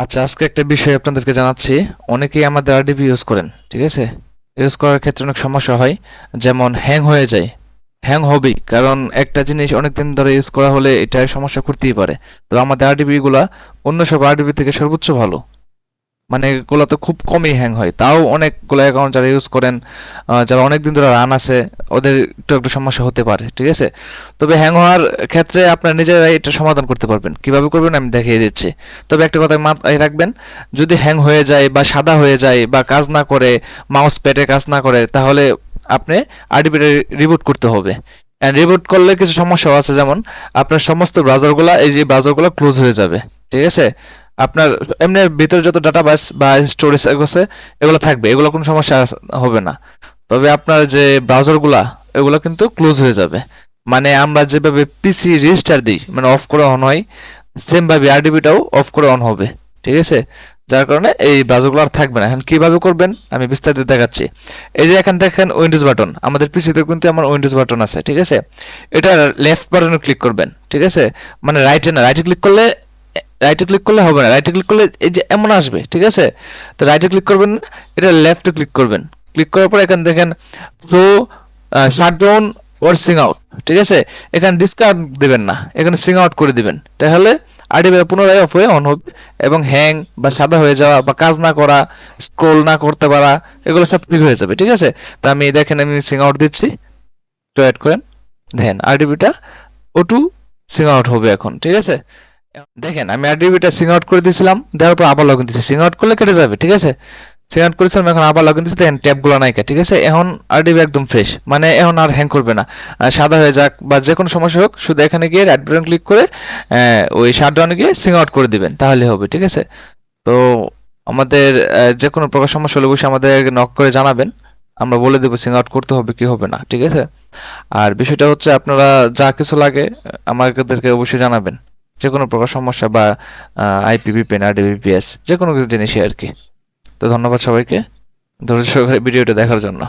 আচ্ছা, আজকে একটা বিষয় আপনাদেরকে জানাচ্ছি। অনেকেই আমাদের আরডিবি ইউজ করেন, ঠিক আছে? ইউজ করার ক্ষেত্রে অনেক সমস্যা হয়, যেমন হ্যাং হয়ে যায়। হ্যাং হবেই, কারণ একটা জিনিস অনেকদিন ধরে ইউজ করা হলে এটা সমস্যা করতেই পারে। তো আমাদের আরডিবি গুলা অন্য সব আরডিবি থেকে সর্বোচ্চ ভালো। মানে এগুলো তো খুব কমই হ্যাং হয়, তাও অনেকগুলো অ্যাকাউন্ট যারা ইউজ করেন, যারা অনেকদিন ধরে রান আছে, ওদের একটু একটু সমস্যা হতে পারে, ঠিক আছে? তবে হ্যাং হওয়ার ক্ষেত্রে আপনার নিজেরাই এটা সমাধান করতে পারবেন। কিভাবে করবেন আমি দেখিয়ে দিচ্ছি। তবে একটা কথা মাথায় রাখবেন, যদি হ্যাং হয়ে যায় বা সাদা হয়ে যায় বা কাজ না করে, মাউস প্যাডে কাজ না করে, তাহলে আপনি আরডিবিটা রিবুট করতে হবে। রিবুট করলে কিছু সমস্যাও আছে, যেমন আপনার সমস্ত ব্রাউজারগুলা, এই যে ব্রাউজারগুলো ক্লোজ হয়ে যাবে, ঠিক আছে? আপনার এমনি ভিতরে যত ডাটাবেস বা স্টোরেজ আছে এগুলো থাকবে, এগুলো কোনো সমস্যা হবে না। তবে আপনার যে ব্রাউজারগুলা, এগুলো কিন্তু ক্লোজ হয়ে যাবে। মানে আমরা যেভাবে পিসি রেজিস্টার দিই, মানে অফ করে অন হয়, সেম ভাবে আরডিবিটাও অফ করে অন হবে, ঠিক আছে? যার কারণে এই ব্রাউজারগুলো আর থাকবে না। এখন কিভাবে করবেন আমি বিস্তারিত দেখাচ্ছি। এই যে এখানে দেখেন উইন্ডোজ বাটন, আমাদের পিসিতে কিন্তু আমার উইন্ডোজ বাটন আছে, ঠিক আছে? এটা লেফট বাটনে ক্লিক করবেন, ঠিক আছে? মানে রাইটে না, রাইটে ক্লিক করলে হবে না, রাইটে ক্লিক করলে এই যে এমন আসবে, ঠিক আছে? তো রাইটে ক্লিক করবেন না, এটা লেফটে ক্লিক করবেন। ক্লিক করার পর এখানে দেখেন শো শাটডাউন ওর সিং আউট, ঠিক আছে? এখানে ডিসকার্ড দিবেন না, এখানে সিং আউট করে দিবেন, তাহলে আরডিবি পুনরায় অফ হয়ে অন হবে। এবং হ্যাং বা সাদা হয়ে যাওয়া বা কাজ না করা, স্ক্রোল না করতে পারা, এগুলো সব ঠিক হয়ে যাবে, ঠিক আছে? তো আমি দেখেন আমি সিং আউট দিচ্ছি, একটু অ্যাড করেন, দেখেন আরডিবিটা O2 সিং আউট হবে এখন, ঠিক আছে? দেখেন আমি আরডিবিটা সিং আউট করে দিয়েছিলাম, দেওয়ার পর আবার লগইন দিচ্ছি, সিং আউট করলে কেটে যাবে, ঠিক আছে? সিং আউট করেছিলাম, এখন আবার লগইন দিচ্ছি, দেখেন ট্যাবগুলো নাইকা, ঠিক আছে? এখন আরডিবি একদম ফ্রেশ, মানে এখন আর হ্যাং করবে না। সাদা হয়ে যাক বা যে কোনো সমস্যা হোক, শুধু এখানে গিয়ে রাইট বাটন ক্লিক করে ওই শাটডাউনে গিয়ে সিং আউট করে দিবেন, তাহলে হবে, ঠিক আছে? তো আমাদের যে কোনো প্রকার সমস্যা হলে অবশ্যই আমাদের নক করে জানাবেন, আমরা বলে দেবো সিং আউট করতে হবে কি হবে না, ঠিক আছে? আর বিষয়টা হচ্ছে, আপনারা যা কিছু লাগে আমাদেরকে অবশ্যই জানাবেন, যে কোনো প্রকার সমস্যা বা আইপি ভিপিএন আরডিবিপিএস যে কোনো কিছু জিনিসই আর কি। তো ধন্যবাদ সবাইকে ধৈর্য সহকারে ভিডিওটা দেখার জন্য।